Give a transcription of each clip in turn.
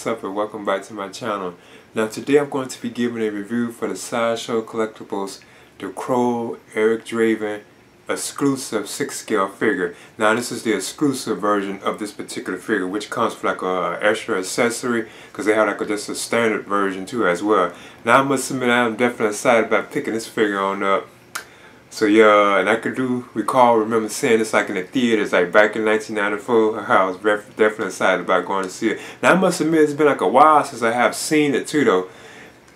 What's up and welcome back to my channel. Now today I'm going to be giving a review for the Sideshow Collectibles, the Crow Eric Draven exclusive 6 scale figure. Now this is the exclusive version of this particular figure, which comes with like a extra accessory because they have like just a standard version too as well. Now I must admit I'm definitely excited about picking this figure on up. So yeah, and I remember seeing this like in the theaters like back in 1994. I was definitely excited about going to see it. Now I must admit it's been like a while since I have seen it too though.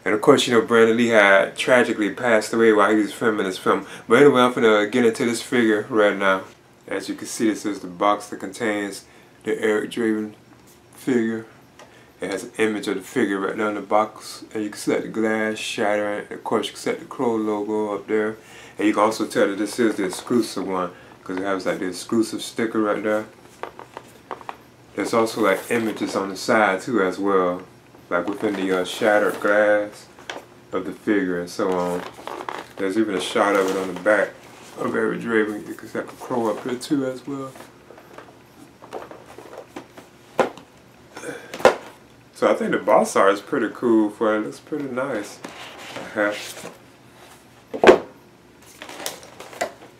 And of course, you know, Brandon Lee had tragically passed away while he was filming this film. But anyway, I'm gonna get into this figure right now. As you can see, this is the box that contains the Eric Draven figure. It has an image of the figure right now in the box, and you can see the glass shattering. And of course, you can see the Crow logo up there, and you can also tell that this is the exclusive one because it has like the exclusive sticker right there. There's also like images on the side too as well, like within the shattered glass of the figure and so on. There's even a shot of it on the back of Eric Draven. You can see like a crow up here too as well. So I think the box art is pretty cool for it. It looks pretty nice.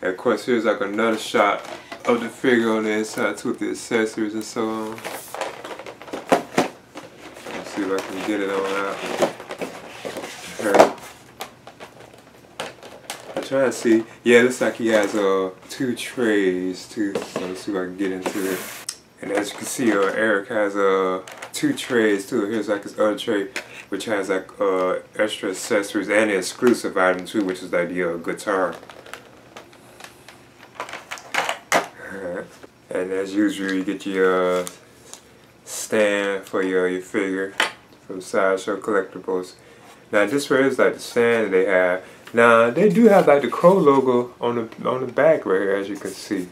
And of course here's like another shot of the figure on the inside too with the accessories and so on. Let's see if I can get it on out. I'm trying to see. Yeah, it looks like he has 2 trays too. So let's see if I can get into it. And as you can see, Eric has 2 trays too. Here's like his other tray, which has like extra accessories and the exclusive item too, which is like the guitar. And as usual, you get your stand for your figure from Sideshow Collectibles. Now this right here is like the stand that they have. Now they do have like the Crow logo on the back right here, as you can see.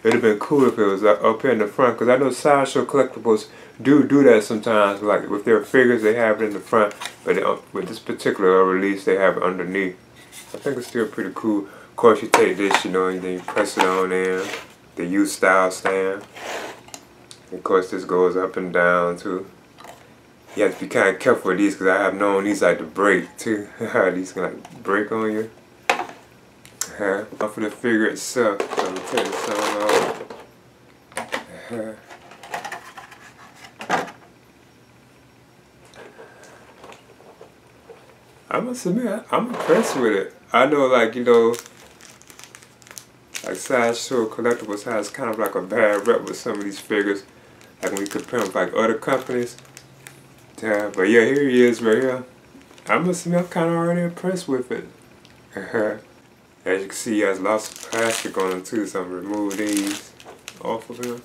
It'd have been cool if it was up here in the front, because I know Sideshow Collectibles do that sometimes. Like with their figures, they have it in the front, but with this particular release, they have it underneath. I think it's still pretty cool. Of course, you take this, you know, and then you press it on in. The U-style stand. And of course, this goes up and down too. You have to be kind of careful with these because I have known these like to break too. These can like break on you. Now for the figure itself, so I'm gonna take this on off. I must admit, I'm impressed with it. I know, like, you know, like Sideshow Collectibles has kind of like a bad rep with some of these figures, like when we compare them with like other companies. Yeah, but yeah, here he is right here. I must admit, I'm kind of already impressed with it. As you can see, he has lots of plastic on him too, so I'm gonna remove these off of him.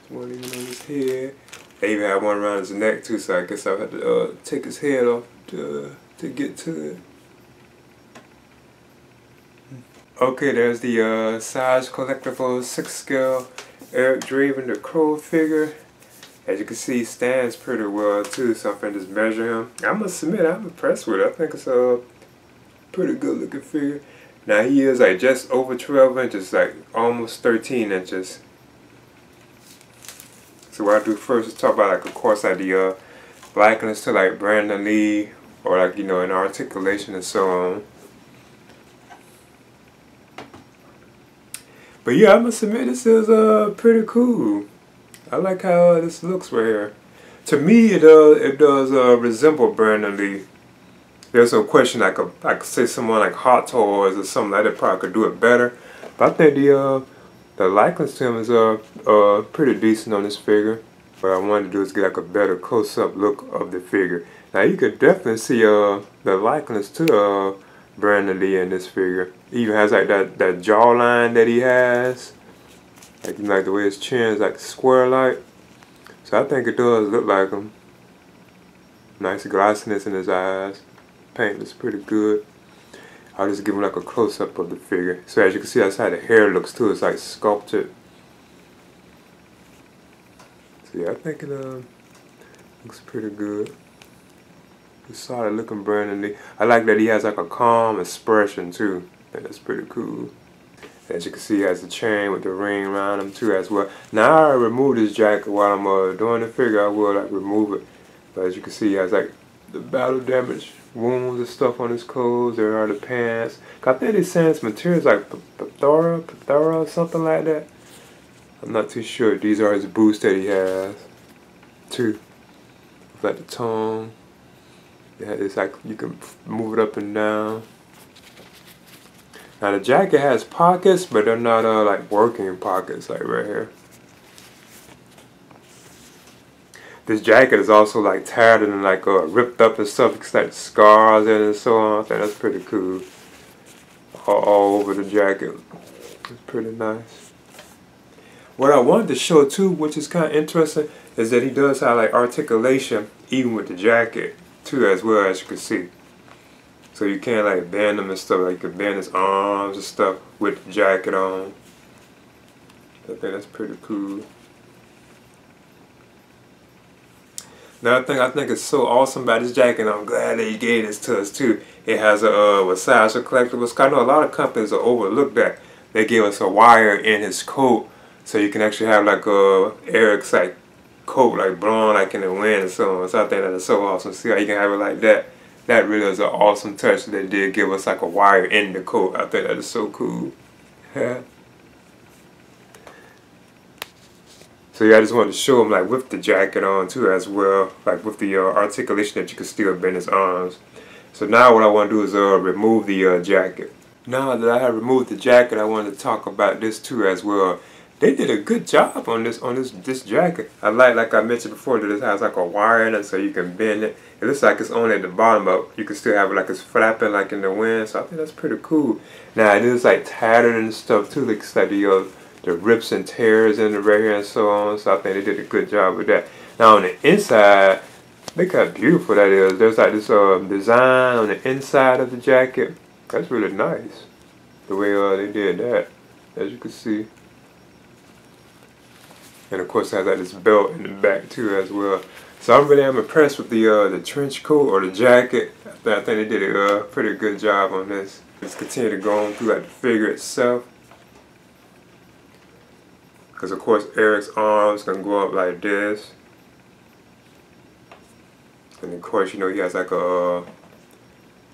One even on his head. They even have one around his neck too, so I guess I'll have to take his head off to get to it. Okay, there's the Sideshow Collectibles 6 scale Eric Draven, the Crow figure. As you can see, he stands pretty well too, so I'm going to just measure him. I must admit, I'm impressed with it. I think it's a pretty good looking figure. Now he is like just over 12 inches, like almost 13 inches. So what I do first is talk about, like, of course, like the likeness to like Brandon Lee, or like, you know, in Articulation and so on. But yeah, I must admit, this is pretty cool. I like how this looks right here. To me, it does resemble Brandon Lee. There's no question I could say someone like Hot Toys or something like that probably could do it better. But I think the likeness to him is pretty decent on this figure. What I wanted to do is get like a better close-up look of the figure. Now you could definitely see the likeness to Brandon Lee in this figure. He even has like that jawline that he has. Like the way his chin is like square-like. So I think it does look like him. Nice glossiness in his eyes. Paint looks pretty good. I'll just give him like a close-up of the figure. So as you can see, that's how the hair looks too. It's like sculpted. So yeah, I think it looks pretty good. It's solid looking Brandon Lee. I like that he has like a calm expression too. I think that's pretty cool. As you can see, he has the chain with the ring around him too as well. Now I removed this jacket while I'm doing the figure. I will like remove it, but as you can see, he has like the battle damage wounds and stuff on his clothes. There are the pants. I think they're saying this material is like Pathora or something like that. I'm not too sure. These are his boots that he has too. Like the tongue. Yeah, it's like you can move it up and down. Now the jacket has pockets, but they're not like working pockets like right here. This jacket is also like tattered and like ripped up and stuff. It's like scars in it and so on. I think that's pretty cool. All over the jacket. It's pretty nice. What I wanted to show too, which is kind of interesting, is that he does have like articulation even with the jacket too, as well, as you can see. So you can't like bend him and stuff. Like you can bend his arms and stuff with the jacket on. I think that's pretty cool. Another thing I think is so awesome about this jacket, and I'm glad that he gave this to us too. It has with Sideshow Collectibles. I know a lot of companies will overlook that. They gave us a wire in his coat, so you can actually have like Eric's like coat like blowing like in the wind and so on. So I think that is so awesome. See how you can have it like that. That really is an awesome touch. They did give us like a wire in the coat. I think that is so cool. So yeah, I just wanted to show him like with the jacket on too as well, like with the articulation that you can still bend his arms. So now what I want to do is remove the jacket. Now that I have removed the jacket, I wanted to talk about this too as well. They did a good job on this jacket. I like I mentioned before, that it has like a wire in it so you can bend it. It looks like it's only at the bottom, but you can still have it like it's flapping like in the wind. So I think that's pretty cool. Now it is like tattered and stuff too. Looks like the rips and tears in the right here and so on. So I think they did a good job with that. Now on the inside, look how beautiful that is. There's like this design on the inside of the jacket. That's really nice. The way they did that, as you can see. And of course it has like this belt in the back too as well. So I really am impressed with the trench coat or the jacket. I think they did a pretty good job on this. Let's continue to go on through like the figure itself. Because of course Eric's arms can go up like this. And of course, you know, he has like a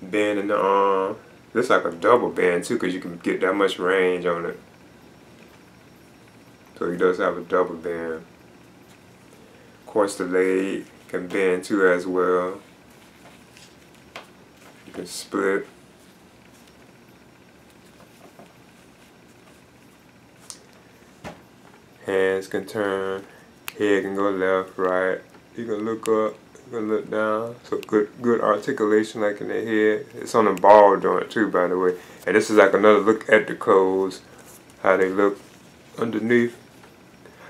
bend in the arm. This like a double bend too, because you can get that much range on it. So he does have a double bend. Of course the leg can bend too as well. You can split. Hands can turn, head can go left, right. You can look up, you can look down. So good articulation like in the head. It's on the ball joint too, by the way. And this is like another look at the clothes, how they look underneath.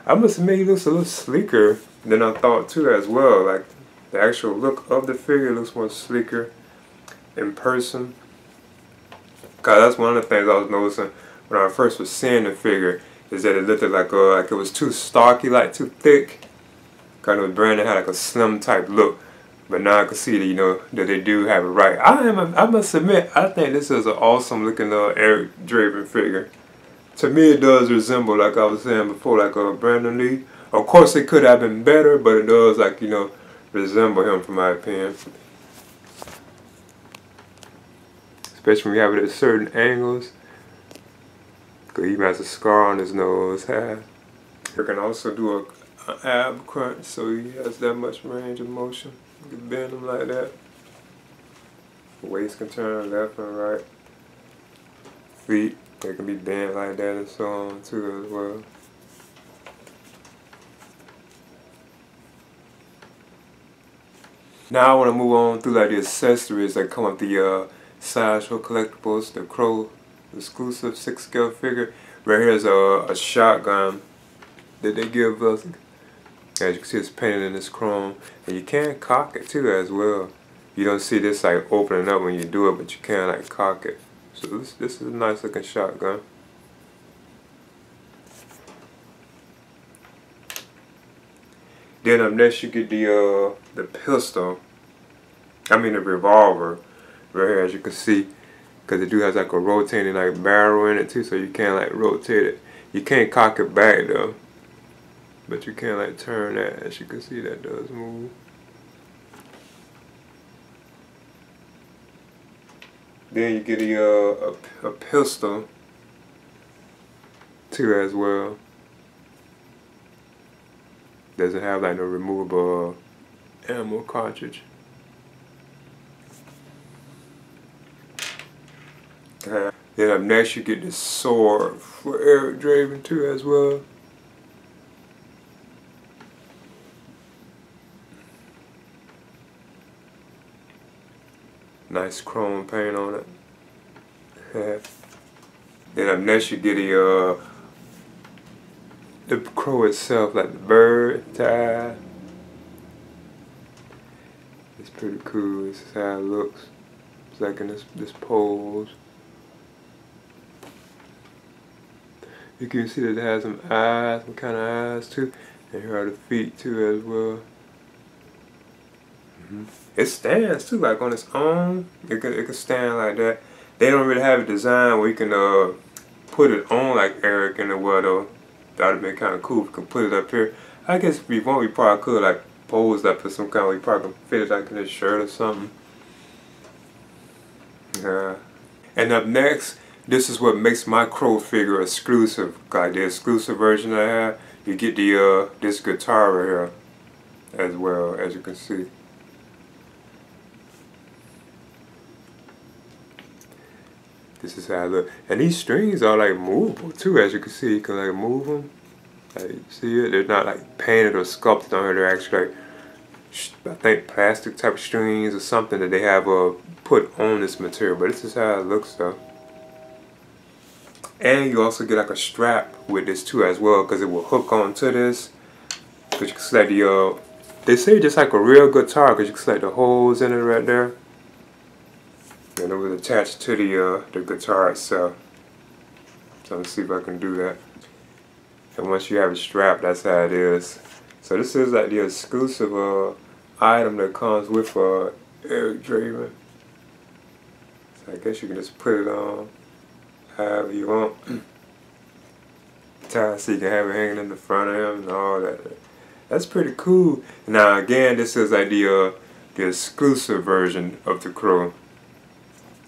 I must admit he looks a little sleeker than I thought too as well. Like the actual look of the figure looks more sleeker in person. Cause that's one of the things I was noticing when I first was seeing the figure, is that it looked like it was too stocky, like too thick. Kind of Brandon had like a slim type look, but now I can see that, you know, that they do have it right. I must admit, I think this is an awesome looking Eric Draven figure. To me, it does resemble, like I was saying before, like Brandon Lee. Of course, it could have been better, but it does, like, you know, resemble him, from my opinion. Especially when you have it at certain angles. Because he even has a scar on his nose. He can also do an ab crunch, so he has that much range of motion. You can bend him like that. Waist can turn left and right. Feet, they can be bent like that and so on too as well. Now I want to move on through like the accessories that come with the Sideshow Collectibles, the Crow exclusive 6-scale figure. Right here is a shotgun that they give us. As you can see, it's painted in this chrome, and you can cock it too as well. You don't see this like opening up when you do it, but you can like cock it. So this is a nice looking shotgun. Then up next you get the pistol. I mean the revolver. Right here, as you can see, because it do has like a rotating like barrel in it too, so you can't like rotate it. You can't cock it back though, but you can like turn that. As you can see, that does move. Then you get a pistol too as well. Doesn't have like no removable ammo cartridge. Then up next you get this sword for Eric Draven too as well. Nice chrome paint on it. Then up next you get the crow itself, like the bird tie. It's pretty cool. This is how it looks. It's like in this pose. You can see that it has some eyes, some kind of eyes too, and here are the feet too as well. It stands too, like on its own. It could stand like that. They don't really have a design where you can put it on like Eric in the world though. That would have been kind of cool if you could put it up here. I guess if we want, we probably could like pose that for some kind of, we probably could fit it like in this shirt or something. And up next, this is what makes my crow figure exclusive. Like the exclusive version I have, you get the this guitar right here as well, as you can see. This is how it looks. And these strings are like movable too, as you can see. You can like move them. Like, see it? They're not like painted or sculpted on here. They're actually like, I think, plastic type strings or something that they have put on this material. But this is how it looks though. And you also get like a strap with this too as well, because it will hook onto this. Because you can select the, they say just like a real guitar, because you can select the holes in it right there. And it was attached to the guitar itself. So let's see if I can do that. And once you have it strapped, that's how it is. So this is like the exclusive item that comes with Eric Draven. So I guess you can just put it on however you want. So you can have it hanging in the front of him and all that. That's pretty cool. Now again, this is like the exclusive version of the crow.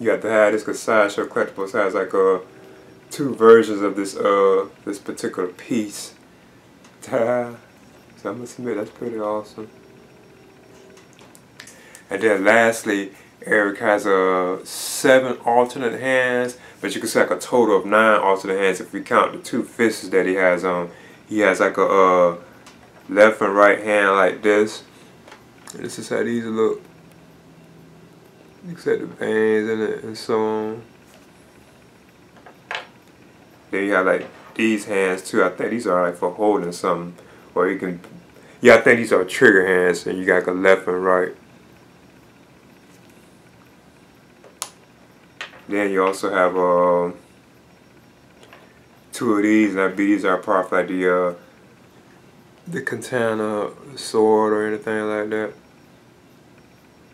You have to have this because Sideshow Collectibles has like two versions of this this particular piece. So I must admit, that's pretty awesome. And then lastly, Eric has 7 alternate hands, but you can see like a total of 9 alternate hands if we count the 2 fists that he has on. He has like a left and right hand like this. And this is how these look. Except the veins in it and so on. Then you have like these hands too. I think these are like for holding something. Or you can, yeah, I think these are trigger hands, and you got like a left and right. Then you also have 2 of these, and I believe these are part of like the katana, sword, or anything like that.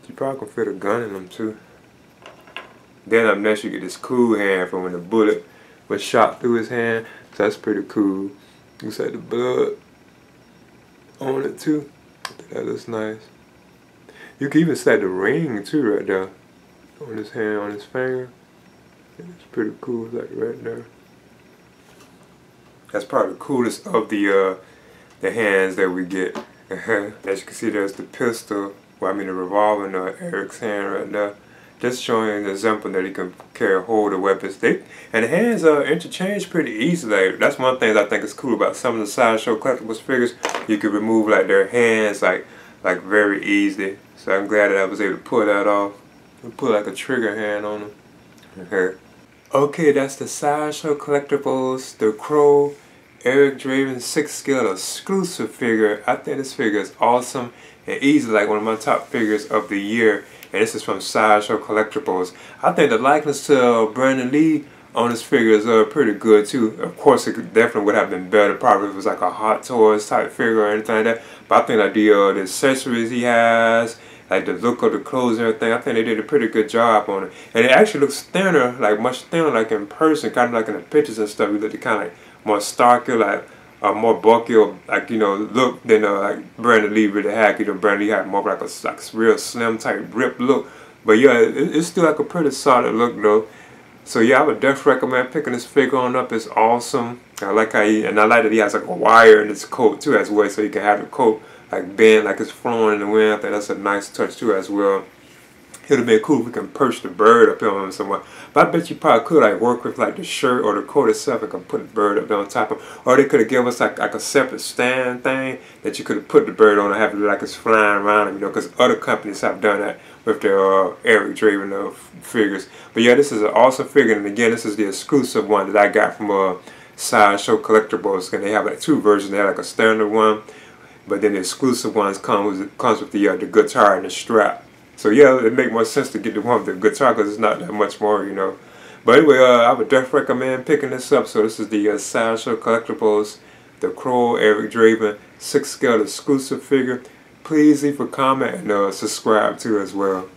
You probably can fit a gun in them too. Then up next you get this cool hand from when the bullet was shot through his hand. So that's pretty cool. You see the blood on it too. That looks nice. You can even set the ring too right there on his hand, on his finger. It's pretty cool, like right there. That's probably the coolest of the hands that we get. As you can see, there's the pistol. Well, I mean the revolver in Eric's hand right there. Just showing an example that he can carry hold of weapons. And the hands are interchanged pretty easily. That's one thing I think is cool about some of the Sideshow Collectibles figures. You can remove like their hands like very easily. So I'm glad that I was able to pull that off and put like a trigger hand on them. Okay, that's the Sideshow Collectibles, the Crow, Eric Draven 6 scale exclusive figure. I think this figure is awesome and easily like one of my top figures of the year. And this is from Sideshow Collectibles. I think the likeness to Brandon Lee on this figure is pretty good too. Of course, it definitely would have been better probably if it was like a Hot Toys type figure or anything like that. But I think like the accessories he has like the look of the clothes and everything. I think they did a pretty good job on it, and it actually looks thinner, like much thinner, like in person, kind of like in the pictures and stuff. You look kind of like more starker, like more bulky, or like look than like Brandon Lee really had. Brandon Lee had more like a real slim type ripped look, but yeah, it's still like a pretty solid look though. So yeah, I would definitely recommend picking this figure on up. It's awesome. I like how I like that he has like a wire in his coat too as well, so you can have the coat like bend, like it's flowing in the wind. I think that's a nice touch too as well. It would have been cool if we can perch the bird up here on him somewhere. But I bet you probably could like work with like the shirt or the coat itself and could put the bird up there on top of him. Or they could have given us like a separate stand thing that you could have put the bird on and have it like it's flying around him, because other companies have done that with their Eric Draven figures. But yeah, this is an awesome figure, and again, this is the exclusive one that I got from Sideshow Collectibles. And they have like two versions. They have like a standard one, but then the exclusive ones comes with the guitar and the strap. So yeah, it makes more sense to get the one with the guitar because it's not that much more, But anyway, I would definitely recommend picking this up. So this is the Sideshow Collectibles, the Crow Eric Draven 6 scale exclusive figure. Please leave a comment and subscribe too as well.